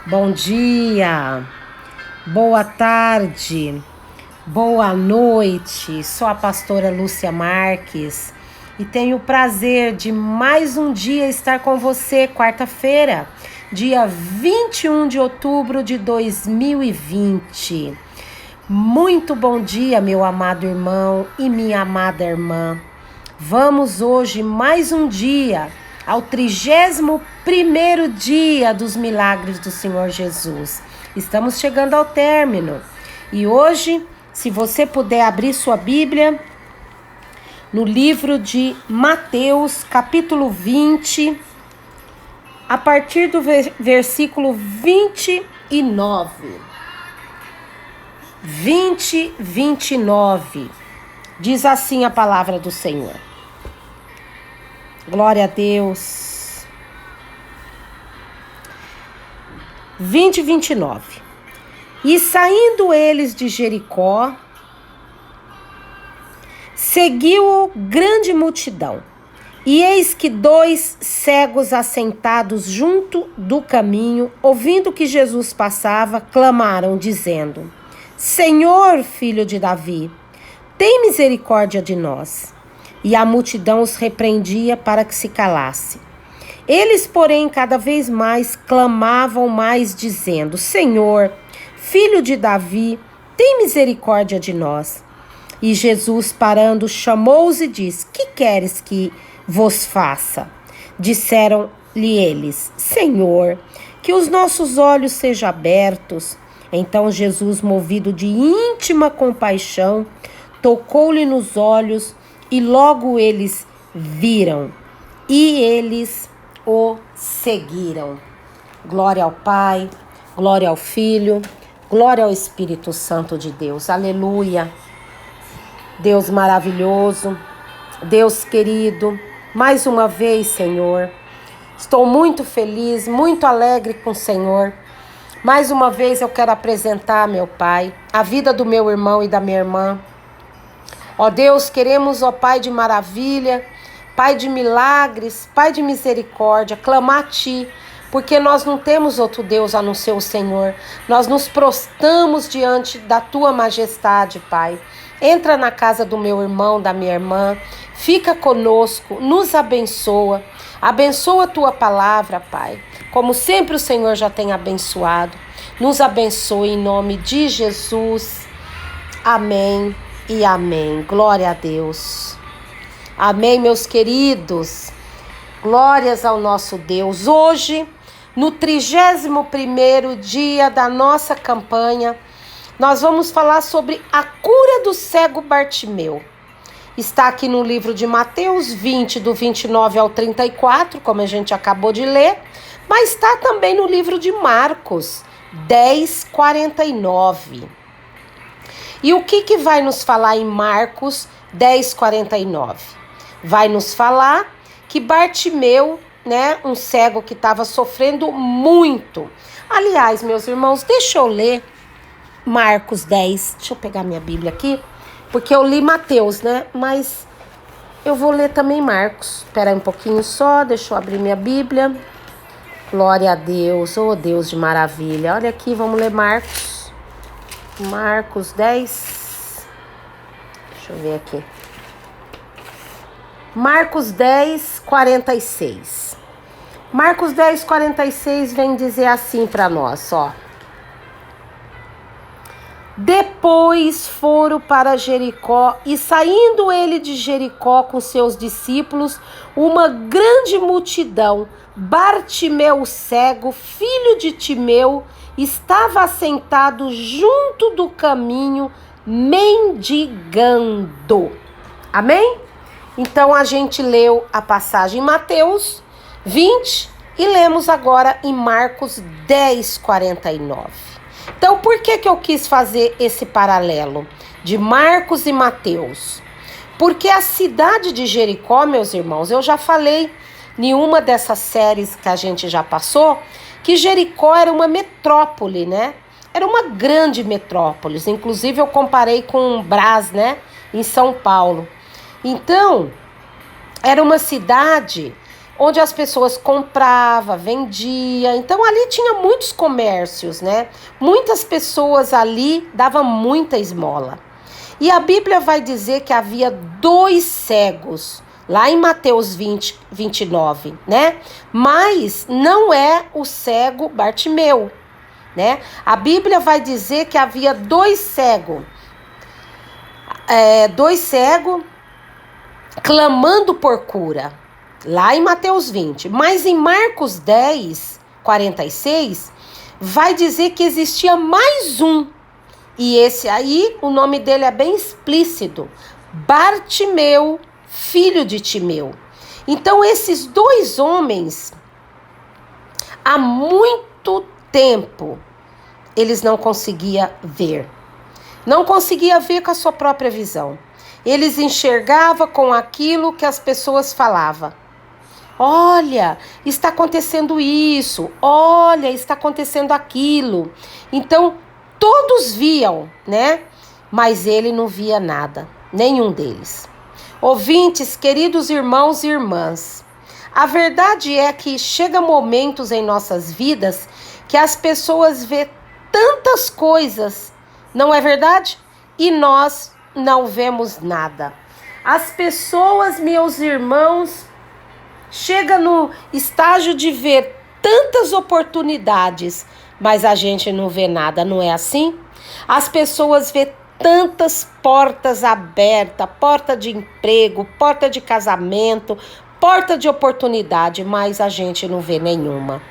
Bom dia, boa tarde, boa noite. Sou a pastora Lúcia Marques e tenho o prazer de mais um dia estar com você, quarta-feira, dia 21 de outubro de 2020. Muito bom dia, meu amado irmão e minha amada irmã. Vamos hoje mais um dia ao 31º dia dos milagres do Senhor Jesus. Estamos chegando ao término. E hoje, se você puder abrir sua Bíblia, no livro de Mateus, capítulo 20, a partir do versículo 29. 29. Diz assim a palavra do Senhor. Glória a Deus. 29. E saindo eles de Jericó, seguiu-o grande multidão. E eis que 2 cegos assentados junto do caminho, ouvindo que Jesus passava, clamaram, dizendo: Senhor, filho de Davi, tem misericórdia de nós. E a multidão os repreendia para que se calasse. Eles, porém, cada vez mais clamavam mais, dizendo: Senhor, filho de Davi, tem misericórdia de nós. E Jesus, parando, chamou-os e disse: Que queres que vos faça? Disseram-lhe eles: Senhor, que os nossos olhos sejam abertos. Então Jesus, movido de íntima compaixão, tocou-lhe nos olhos, e logo eles viram, e eles o seguiram. Glória ao Pai, glória ao Filho, glória ao Espírito Santo de Deus. Aleluia. Deus maravilhoso, Deus querido, mais uma vez, Senhor, estou muito feliz, muito alegre com o Senhor. Mais uma vez eu quero apresentar, meu Pai, a vida do meu irmão e da minha irmã. Ó Deus, queremos, ó Pai de maravilha, Pai de milagres, Pai de misericórdia, clamar a Ti, porque nós não temos outro Deus a não ser o Senhor. Nós nos prostramos diante da Tua majestade, Pai. Entra na casa do meu irmão, da minha irmã, fica conosco, nos abençoa. Abençoa a Tua palavra, Pai, como sempre o Senhor já tem abençoado. Nos abençoe em nome de Jesus. Amém. E amém. Glória a Deus. Amém, meus queridos. Glórias ao nosso Deus. Hoje, no 31º dia da nossa campanha, nós vamos falar sobre a cura do cego Bartimeu. Está aqui no livro de Mateus 20, do 29 ao 34, como a gente acabou de ler, mas está também no livro de Marcos 10, 49. E o que vai nos falar em Marcos 10, 49? Vai nos falar que Bartimeu, um cego que estava sofrendo muito. Aliás, meus irmãos, deixa eu ler Marcos 10. Deixa eu pegar minha Bíblia aqui, porque eu li Mateus, mas eu vou ler também Marcos. Espera aí um pouquinho só, deixa eu abrir minha Bíblia. Glória a Deus, oh Deus de maravilha. Olha aqui, vamos ler Marcos. Marcos 10, deixa eu ver aqui. Marcos 10, 46. Marcos 10, 46 vem dizer assim para nós, ó. Depois foram para Jericó, e saindo ele de Jericó com seus discípulos, uma grande multidão, Bartimeu cego, filho de Timeu, estava assentado junto do caminho, mendigando. Amém? Então a gente leu a passagem em Mateus 20 e lemos agora em Marcos 10, 49. Então, por que eu quis fazer esse paralelo de Marcos e Mateus? Porque a cidade de Jericó, meus irmãos, eu já falei em uma dessas séries que a gente já passou, que Jericó era uma metrópole, Era uma grande metrópole. Inclusive, eu comparei com Brás, em São Paulo. Então, era uma cidade onde as pessoas compravam, vendiam. Então ali tinha muitos comércios, né? Muitas pessoas ali davam muita esmola. E a Bíblia vai dizer que havia 2 cegos, lá em Mateus 29, né? Mas não é o cego Bartimeu, né? A Bíblia vai dizer que havia 2 cegos, 2 cegos clamando por cura, lá em Mateus 20. Mas em Marcos 10, 46, vai dizer que existia mais um. E esse aí, o nome dele é bem explícito: Bartimeu, filho de Timeu. Então, esses 2 homens, há muito tempo, eles não conseguiam ver. Não conseguia ver com a sua própria visão. Eles enxergavam com aquilo que as pessoas falavam. Olha, está acontecendo isso. Olha, está acontecendo aquilo. Então, todos viam, né? Mas ele não via nada, nenhum deles. Ouvintes, queridos irmãos e irmãs, a verdade é que chega momentos em nossas vidas que as pessoas vê tantas coisas, não é verdade? E nós não vemos nada. As pessoas, meus irmãos, chegam no estágio de ver tantas oportunidades, mas a gente não vê nada, não é assim? As pessoas vê tantas portas abertas, porta de emprego, porta de casamento, porta de oportunidade, mas a gente não vê nenhuma.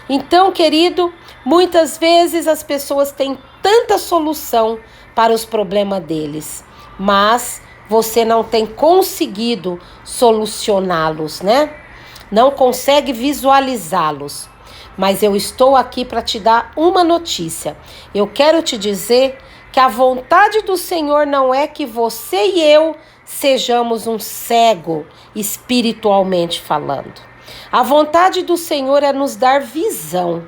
Então, querido, muitas vezes as pessoas têm tanta solução para os problemas deles, mas você não tem conseguido solucioná-los, né? Não consegue visualizá-los. Mas eu estou aqui para te dar uma notícia. Eu quero te dizer que a vontade do Senhor não é que você e eu sejamos um cego espiritualmente falando. A vontade do Senhor é nos dar visão.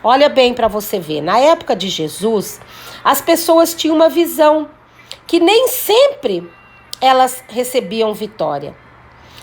Olha bem para você ver. Na época de Jesus, as pessoas tinham uma visão que nem sempre elas recebiam vitória.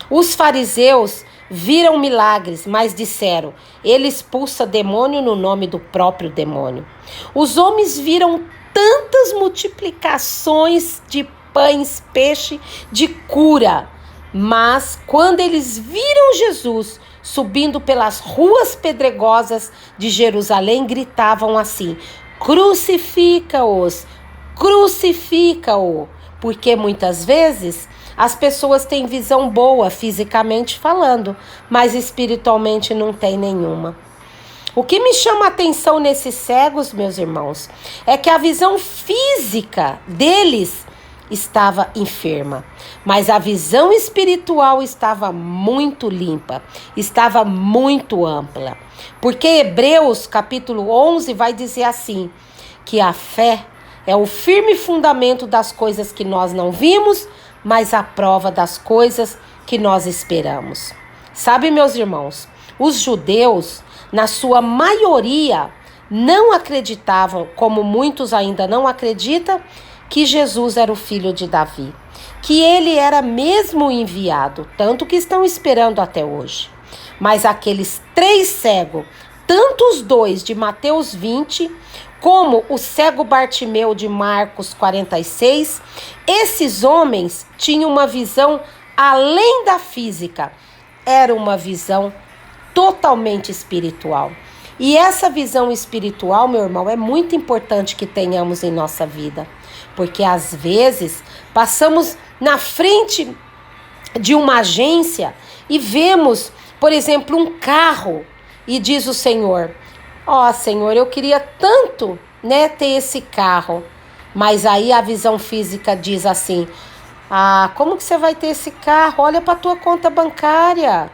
Os fariseus viram milagres, mas disseram: ele expulsa demônio no nome do próprio demônio. Os homens viram tantas multiplicações de pães, peixe, de cura, mas quando eles viram Jesus subindo pelas ruas pedregosas de Jerusalém, gritavam assim: crucifica-os, crucifica-o. Porque muitas vezes as pessoas têm visão boa fisicamente falando, mas espiritualmente não tem nenhuma. O que me chama a atenção nesses cegos, meus irmãos, é que a visão física deles estava enferma, mas a visão espiritual estava muito limpa, estava muito ampla. Porque Hebreus capítulo 11 vai dizer assim, que a fé é o firme fundamento das coisas que nós não vimos, mas a prova das coisas que nós esperamos. Sabe, meus irmãos, os judeus, na sua maioria, não acreditavam, como muitos ainda não acreditam, que Jesus era o filho de Davi, que ele era mesmo enviado, tanto que estão esperando até hoje. Mas aqueles 3 cegos, tanto os 2 de Mateus 20, como o cego Bartimeu de Marcos 46, esses homens tinham uma visão além da física, era uma visão totalmente espiritual. E essa visão espiritual, meu irmão, é muito importante que tenhamos em nossa vida, porque às vezes passamos na frente de uma agência e vemos, por exemplo, um carro e diz o Senhor: ó, Senhor, eu queria tanto, né, ter esse carro. Mas aí a visão física diz assim: ah, como que você vai ter esse carro? Olha para a tua conta bancária.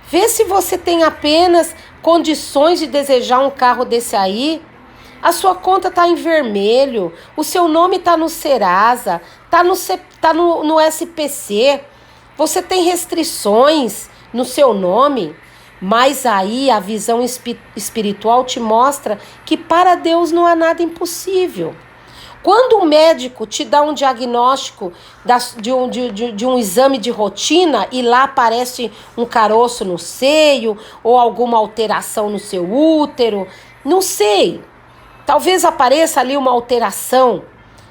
Vê se você tem apenas condições de desejar um carro desse aí. A sua conta está em vermelho, o seu nome está no Serasa, está no SPC. Você tem restrições no seu nome. Mas aí a visão espiritual te mostra que para Deus não há nada impossível. Quando um médico te dá um diagnóstico de um exame de rotina e lá aparece um caroço no seio ou alguma alteração no seu útero, não sei, talvez apareça ali uma alteração.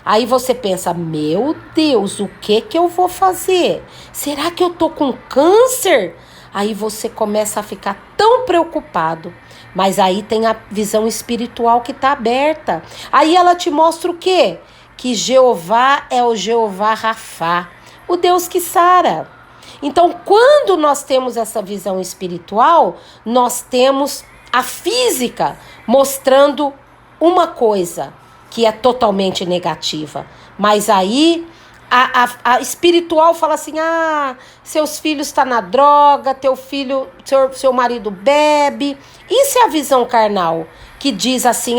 Aí você pensa, meu Deus, o que eu vou fazer? Será que eu tô com câncer? Aí você começa a ficar tão preocupado. Mas aí tem a visão espiritual que está aberta. Aí ela te mostra o quê? Que Jeová é o Jeová Rafá, o Deus que sara. Então, quando nós temos essa visão espiritual, nós temos a física mostrando uma coisa que é totalmente negativa. Mas aí a espiritual fala assim, seus filhos estão na droga, teu filho, seu marido bebe. Isso é a visão carnal, que diz assim,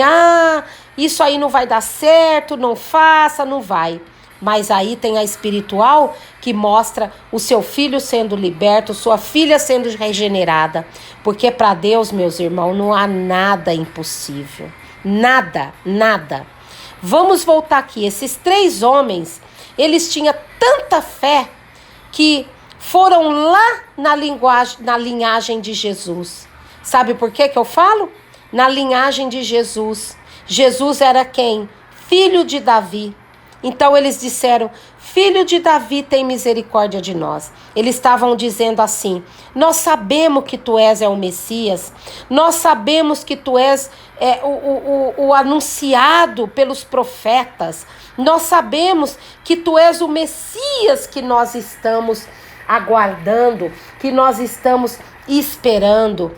isso aí não vai dar certo, não faça, não vai. Mas aí tem a espiritual que mostra o seu filho sendo liberto, sua filha sendo regenerada. Porque para Deus, meus irmãos, não há nada impossível. Nada, nada. Vamos voltar aqui. Esses 3 homens, eles tinham tanta fé que foram lá na linhagem de Jesus. Sabe por que eu falo? Na linhagem de Jesus. Jesus era quem? Filho de Davi. Então eles disseram, filho de Davi, tem misericórdia de nós. Eles estavam dizendo assim, nós sabemos que tu és o Messias, nós sabemos que tu és o anunciado pelos profetas, nós sabemos que tu és o Messias que nós estamos aguardando, que nós estamos esperando,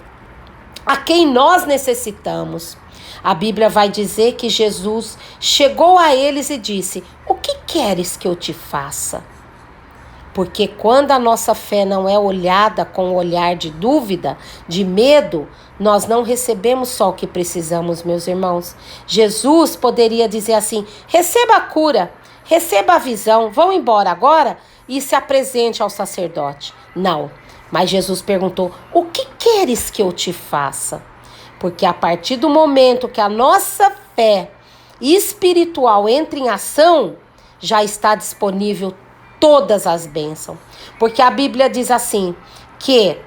a quem nós necessitamos. A Bíblia vai dizer que Jesus chegou a eles e disse, o que queres que eu te faça? Porque quando a nossa fé não é olhada com um olhar de dúvida, de medo, nós não recebemos só o que precisamos, meus irmãos. Jesus poderia dizer assim, receba a cura, receba a visão, vão embora agora e se apresente ao sacerdote. Não, mas Jesus perguntou, o que queres que eu te faça? Porque a partir do momento que a nossa fé espiritual entra em ação, já está disponível todas as bênçãos. Porque a Bíblia diz assim, que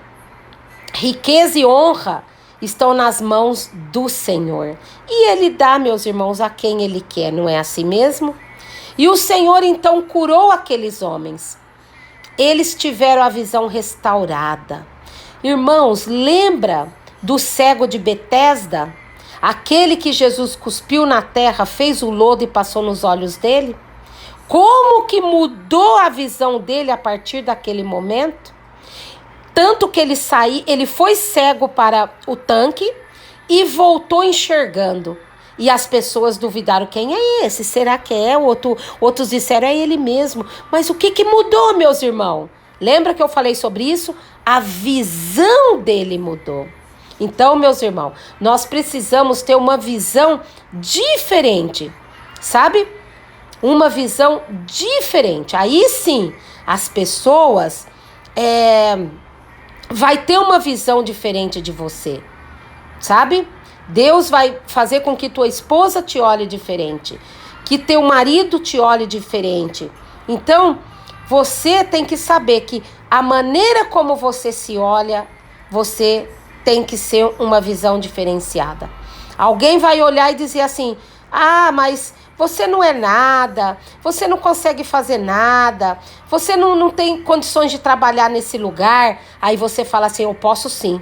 riqueza e honra estão nas mãos do Senhor. E Ele dá, meus irmãos, a quem Ele quer, não é assim mesmo? E o Senhor então curou aqueles homens. Eles tiveram a visão restaurada. Irmãos, lembra do cego de Betesda, aquele que Jesus cuspiu na terra, fez o lodo e passou nos olhos dele? Como que mudou a visão dele a partir daquele momento? Tanto que ele foi cego para o tanque e voltou enxergando. E as pessoas duvidaram, quem é esse? Será que é? Outros disseram, é ele mesmo. Mas o que mudou, meus irmãos? Lembra que eu falei sobre isso? A visão dele mudou. Então, meus irmãos, nós precisamos ter uma visão diferente, sabe? Uma visão diferente. Aí sim, as pessoas vai ter uma visão diferente de você, sabe? Deus vai fazer com que tua esposa te olhe diferente, que teu marido te olhe diferente. Então, você tem que saber que a maneira como você se olha, você tem que ser uma visão diferenciada. Alguém vai olhar e dizer assim, mas você não é nada, você não consegue fazer nada, você não tem condições de trabalhar nesse lugar. Aí você fala assim, eu posso sim,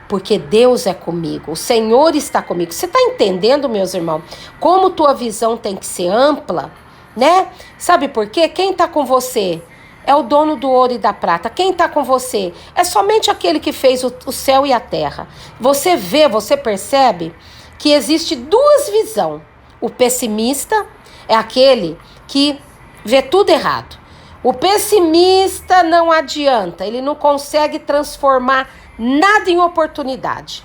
porque Deus é comigo, o Senhor está comigo. Você está entendendo, meus irmãos, como tua visão tem que ser ampla, né? Sabe por quê? Quem está com você é o dono do ouro e da prata. Quem está com você é somente aquele que fez o céu e a terra. Você vê, você percebe que existe 2 visões. O pessimista é aquele que vê tudo errado. O pessimista não adianta, ele não consegue transformar nada em oportunidade.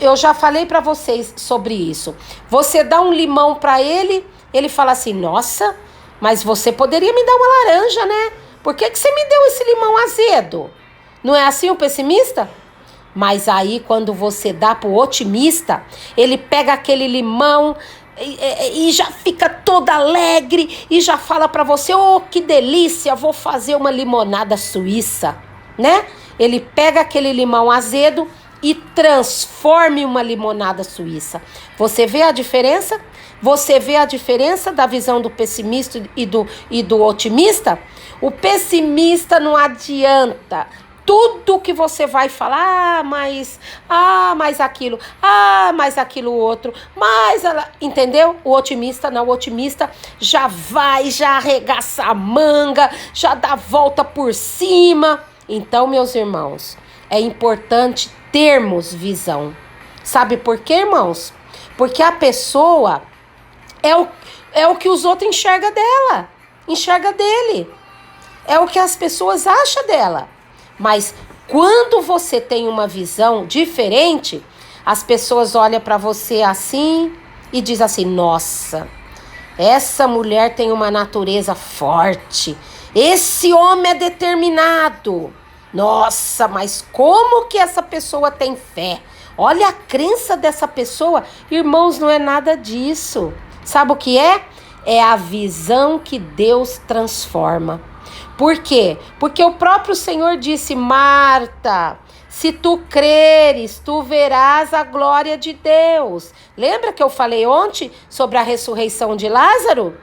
Eu já falei para vocês sobre isso. Você dá um limão para ele, ele fala assim, nossa, mas você poderia me dar uma laranja, né? Por que você me deu esse limão azedo? Não é assim o pessimista? Mas aí quando você dá pro otimista, ele pega aquele limão e já fica todo alegre e já fala para você: oh, que delícia, vou fazer uma limonada suíça, né? Ele pega aquele limão azedo e transforma em uma limonada suíça. Você vê a diferença? Você vê a diferença da visão do pessimista e do otimista? O pessimista não adianta. Tudo que você vai falar, mas aquilo outro, mas ela, entendeu? O otimista não, o otimista já vai, já arregaça a manga, já dá a volta por cima. Então, meus irmãos, é importante termos visão. Sabe por quê, irmãos? Porque a pessoa é o que os outros enxergam dela, enxerga dele. É o que as pessoas acham dela. Mas quando você tem uma visão diferente, as pessoas olham para você assim e dizem assim: nossa, essa mulher tem uma natureza forte, esse homem é determinado. Nossa, mas como que essa pessoa tem fé? Olha a crença dessa pessoa. Irmãos, não é nada disso. Sabe o que é? É a visão que Deus transforma. Por quê? Porque o próprio Senhor disse: Marta, se tu creres, tu verás a glória de Deus. Lembra que eu falei ontem sobre a ressurreição de Lázaro?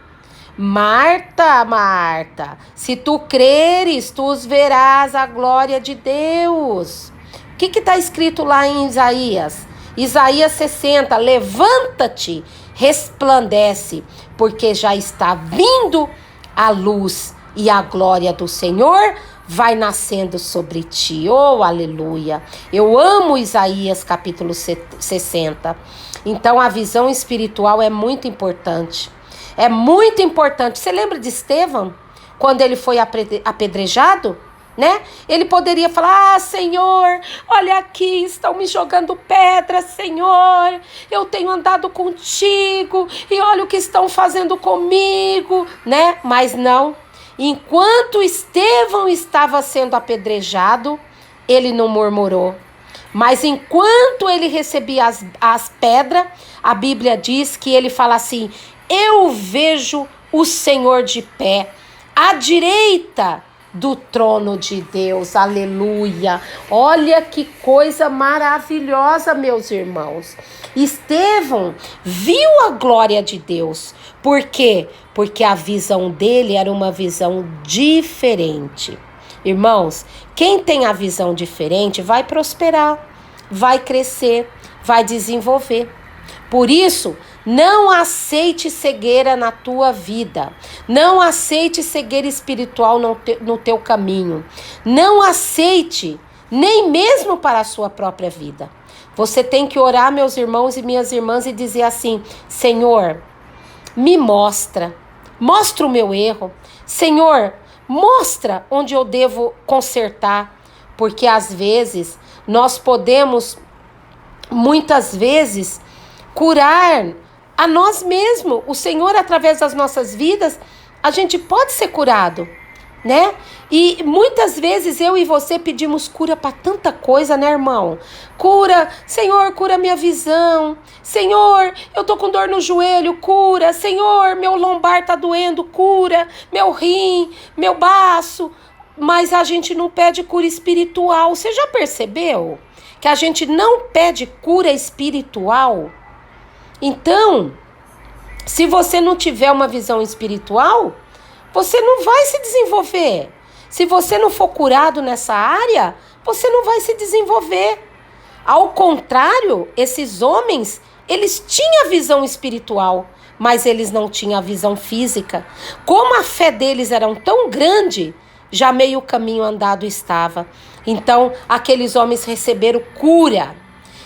Marta, Marta, se tu creres, tu verás a glória de Deus. O que está escrito lá em Isaías? Isaías 60, levanta-te, resplandece, porque já está vindo a luz e a glória do Senhor vai nascendo sobre ti. Oh, aleluia. Eu amo Isaías capítulo 60. Então a visão espiritual é muito importante. É muito importante. Você lembra de Estevão? Quando ele foi apedrejado? Né? Ele poderia falar: ah, Senhor, olha aqui, estão me jogando pedras, Senhor, eu tenho andado contigo e olha o que estão fazendo comigo, né? Mas não, enquanto Estevão estava sendo apedrejado, ele não murmurou. Mas enquanto ele recebia as pedras, a Bíblia diz que ele fala assim: eu vejo o Senhor de pé, à direita do trono de Deus, aleluia. Olha que coisa maravilhosa, meus irmãos. Estevão viu a glória de Deus. Por quê? Porque a visão dele era uma visão diferente. Irmãos, quem tem a visão diferente vai prosperar, vai crescer, vai desenvolver. Por isso, não aceite cegueira na tua vida. Não aceite cegueira espiritual no teu caminho. Não aceite, nem mesmo para a sua própria vida. Você tem que orar, meus irmãos e minhas irmãs, e dizer assim: Senhor, me mostra o meu erro. Senhor, mostra onde eu devo consertar. Porque às vezes, nós podemos, muitas vezes, curar a nós mesmos. O Senhor, através das nossas vidas, a gente pode ser curado, né? E muitas vezes eu e você pedimos cura para tanta coisa, né, irmão? Cura, Senhor, cura minha visão. Senhor, eu tô com dor no joelho, cura. Senhor, meu lombar tá doendo, cura. Meu rim, meu baço. Mas a gente não pede cura espiritual. Você já percebeu que a gente não pede cura espiritual? Então, se você não tiver uma visão espiritual, você não vai se desenvolver. Se você não for curado nessa área, você não vai se desenvolver. Ao contrário, esses homens, eles tinham a visão espiritual, mas eles não tinham a visão física. Como a fé deles era tão grande, já meio caminho andado estava. Então, aqueles homens receberam cura.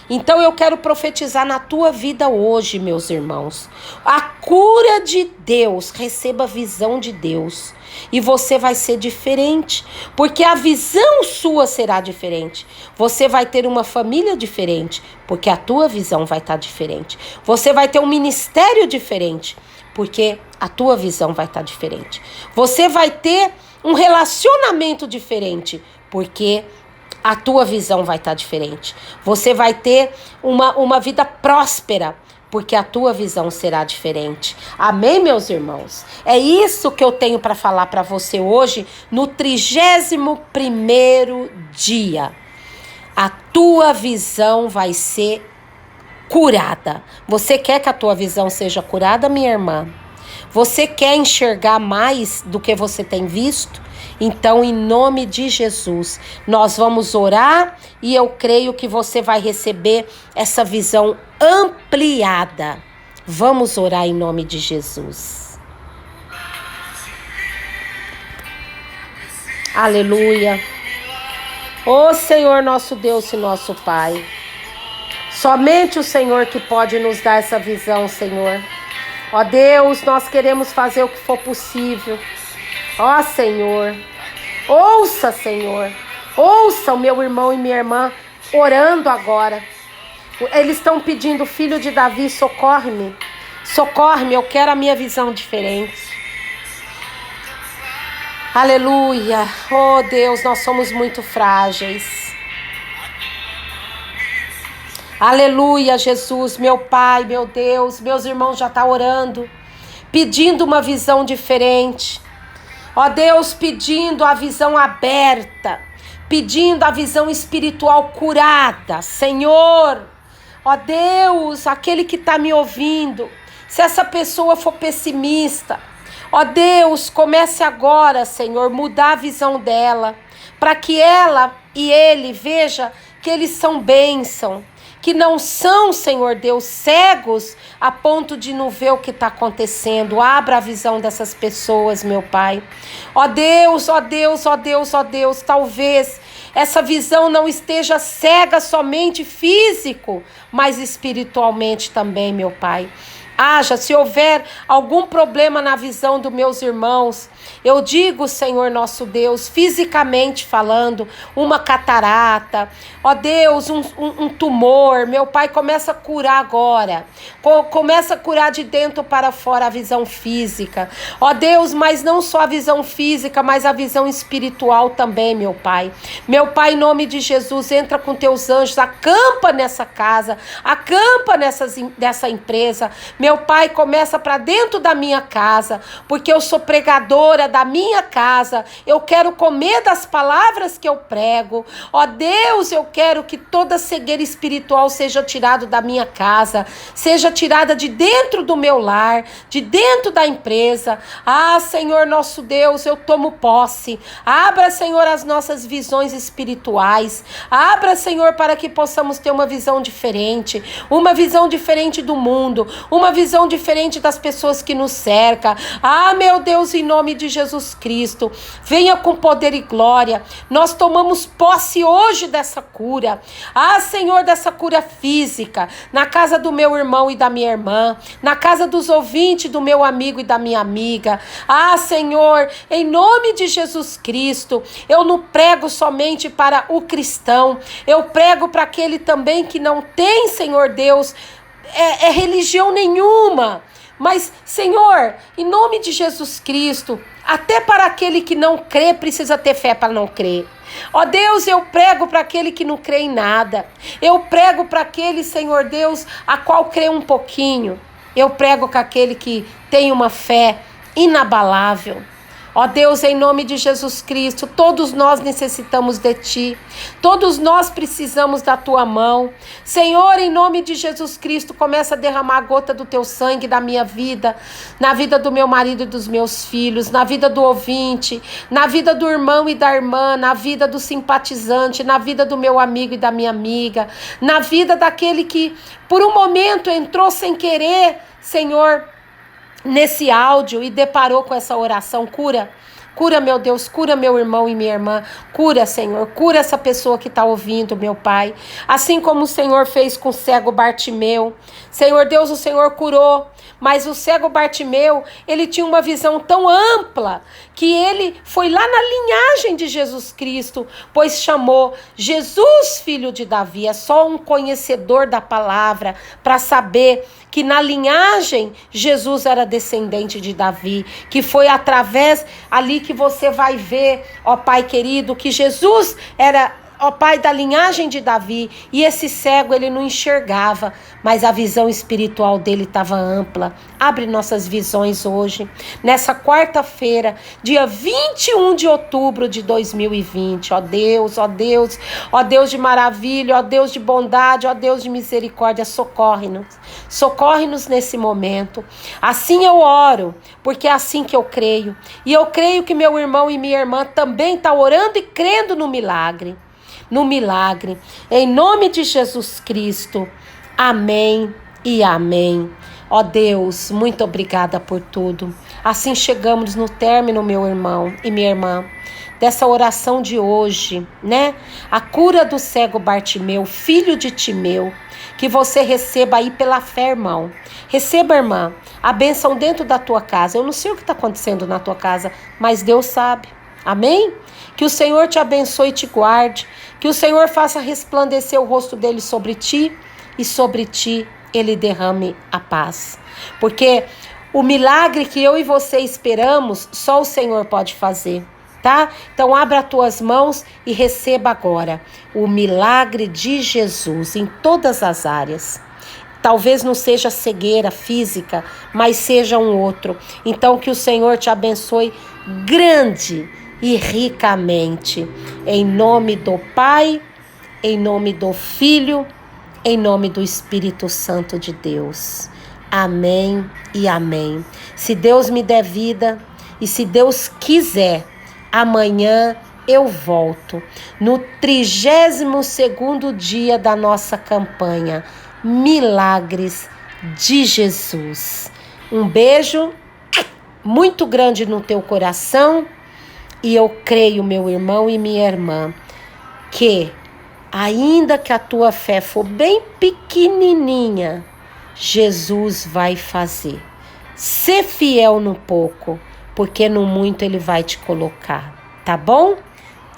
Então eu quero profetizar na tua vida hoje, meus irmãos. A cura de Deus, receba a visão de Deus. E você vai ser diferente, porque a visão sua será diferente. Você vai ter uma família diferente, porque a tua visão vai estar diferente. Você vai ter um ministério diferente, porque a tua visão vai estar diferente. Você vai ter um relacionamento diferente, porque a tua visão vai estar diferente. Você vai ter uma vida próspera, porque a tua visão será diferente. Amém, meus irmãos? É isso que eu tenho para falar para você hoje, no 31º dia. A tua visão vai ser curada. Você quer que a tua visão seja curada, minha irmã? Você quer enxergar mais do que você tem visto? Então, em nome de Jesus, nós vamos orar e eu creio que você vai receber essa visão ampliada. Vamos orar em nome de Jesus. Aleluia. Ô Senhor, nosso Deus e nosso Pai. Somente o Senhor que pode nos dar essa visão, Senhor. Ó Deus, nós queremos fazer o que for possível. Ó Senhor, ouça, Senhor, ouça o meu irmão e minha irmã orando agora. Eles estão pedindo, filho de Davi, socorre-me. Socorre-me, eu quero a minha visão diferente. Aleluia. Oh Deus, nós somos muito frágeis. Aleluia, Jesus, meu Pai, meu Deus, meus irmãos já estão orando, pedindo uma visão diferente. Ó Deus, pedindo a visão aberta, pedindo a visão espiritual curada. Senhor, ó Deus, aquele que está me ouvindo, se essa pessoa for pessimista, ó Deus, comece agora, Senhor, mudar a visão dela, para que ela e ele veja que eles são bênção, que não são, Senhor Deus, cegos a ponto de não ver o que está acontecendo. Abra a visão dessas pessoas, meu Pai. Ó Deus, ó Deus, ó Deus, ó Deus, talvez essa visão não esteja cega somente físico, mas espiritualmente também, meu Pai. Haja, se houver algum problema na visão dos meus irmãos, eu digo, Senhor nosso Deus, fisicamente falando, uma catarata, ó Deus, um tumor, meu Pai, começa a curar agora, começa a curar de dentro para fora a visão física, ó Deus, mas não só a visão física, mas a visão espiritual também, meu Pai, em nome de Jesus, entra com teus anjos, acampa nessa casa, acampa nessa empresa, meu Pai, começa para dentro da minha casa, porque eu sou pregadora da minha casa, eu quero comer das palavras que eu prego. Ó Deus, eu quero que toda cegueira espiritual seja tirada da minha casa, seja tirada de dentro do meu lar, de dentro da empresa. Ah, Senhor nosso Deus, eu tomo posse. Abra, Senhor, as nossas visões espirituais. Abra, Senhor, para que possamos ter uma visão diferente do mundo, uma visão diferente das pessoas que nos cercam. Ah, meu Deus, em nome de Jesus Cristo, venha com poder e glória. Nós tomamos posse hoje dessa cura. Ah, Senhor, dessa cura física, na casa do meu irmão e da minha irmã, na casa dos ouvintes, do meu amigo e da minha amiga. Ah, Senhor, em nome de Jesus Cristo, eu não prego somente para o cristão, eu prego para aquele também que não tem, Senhor Deus, religião nenhuma, mas, Senhor, em nome de Jesus Cristo, até para aquele que não crê, precisa ter fé para não crer. Ó Deus, eu prego para aquele que não crê em nada, eu prego para aquele, Senhor Deus, a qual crê um pouquinho, eu prego com aquele que tem uma fé inabalável. Ó Deus, em nome de Jesus Cristo, todos nós necessitamos de Ti, todos nós precisamos da Tua mão. Senhor, em nome de Jesus Cristo, começa a derramar a gota do Teu sangue na minha vida, na vida do meu marido e dos meus filhos, na vida do ouvinte, na vida do irmão e da irmã, na vida do simpatizante, na vida do meu amigo e da minha amiga, na vida daquele que por um momento entrou sem querer, Senhor, nesse áudio e deparou com essa oração. Cura, meu Deus, cura meu irmão e minha irmã, cura, Senhor, cura essa pessoa que está ouvindo, meu Pai, assim como o Senhor fez com o cego Bartimeu. Senhor Deus, o Senhor curou, mas o cego Bartimeu, ele tinha uma visão tão ampla, que ele foi lá na linhagem de Jesus Cristo, pois chamou Jesus, filho de Davi. É só um conhecedor da palavra para saber que na linhagem Jesus era descendente de Davi, que foi através ali que você vai ver, ó Pai querido, que Jesus era, ó Pai, da linhagem de Davi, e esse cego ele não enxergava, mas a visão espiritual dele estava ampla. Abre nossas visões hoje, nessa quarta-feira, dia 21 de outubro de 2020, ó Deus, ó Deus, ó Deus de maravilha, ó Deus de bondade, ó Deus de misericórdia, socorre-nos nesse momento. Assim eu oro, porque é assim que eu creio, e eu creio que meu irmão e minha irmã também estão orando e crendo no milagre, em nome de Jesus Cristo, amém e amém. Ó Deus, muito obrigada por tudo. Assim chegamos no término, meu irmão e minha irmã, dessa oração de hoje, né? A cura do cego Bartimeu, filho de Timeu, que você receba aí pela fé, irmão. Receba, irmã, a bênção dentro da tua casa. Eu não sei o que está acontecendo na tua casa, mas Deus sabe. Amém? Que o Senhor te abençoe e te guarde. Que o Senhor faça resplandecer o rosto dele sobre ti e sobre ti ele derrame a paz. Porque o milagre que eu e você esperamos, só o Senhor pode fazer, tá? Então abra as tuas mãos e receba agora o milagre de Jesus em todas as áreas. Talvez não seja cegueira física, mas seja um outro. Então que o Senhor te abençoe grande e ricamente. Em nome do Pai, em nome do Filho, em nome do Espírito Santo de Deus. Amém e amém. Se Deus me der vida e se Deus quiser, amanhã eu volto no 32º dia da nossa campanha Milagres de Jesus. Um beijo muito grande no teu coração e eu creio, meu irmão e minha irmã, que ainda que a tua fé for bem pequenininha, Jesus vai fazer. Ser fiel no pouco, porque no muito ele vai te colocar, tá bom?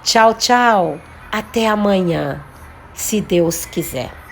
Tchau, tchau. Até amanhã, se Deus quiser.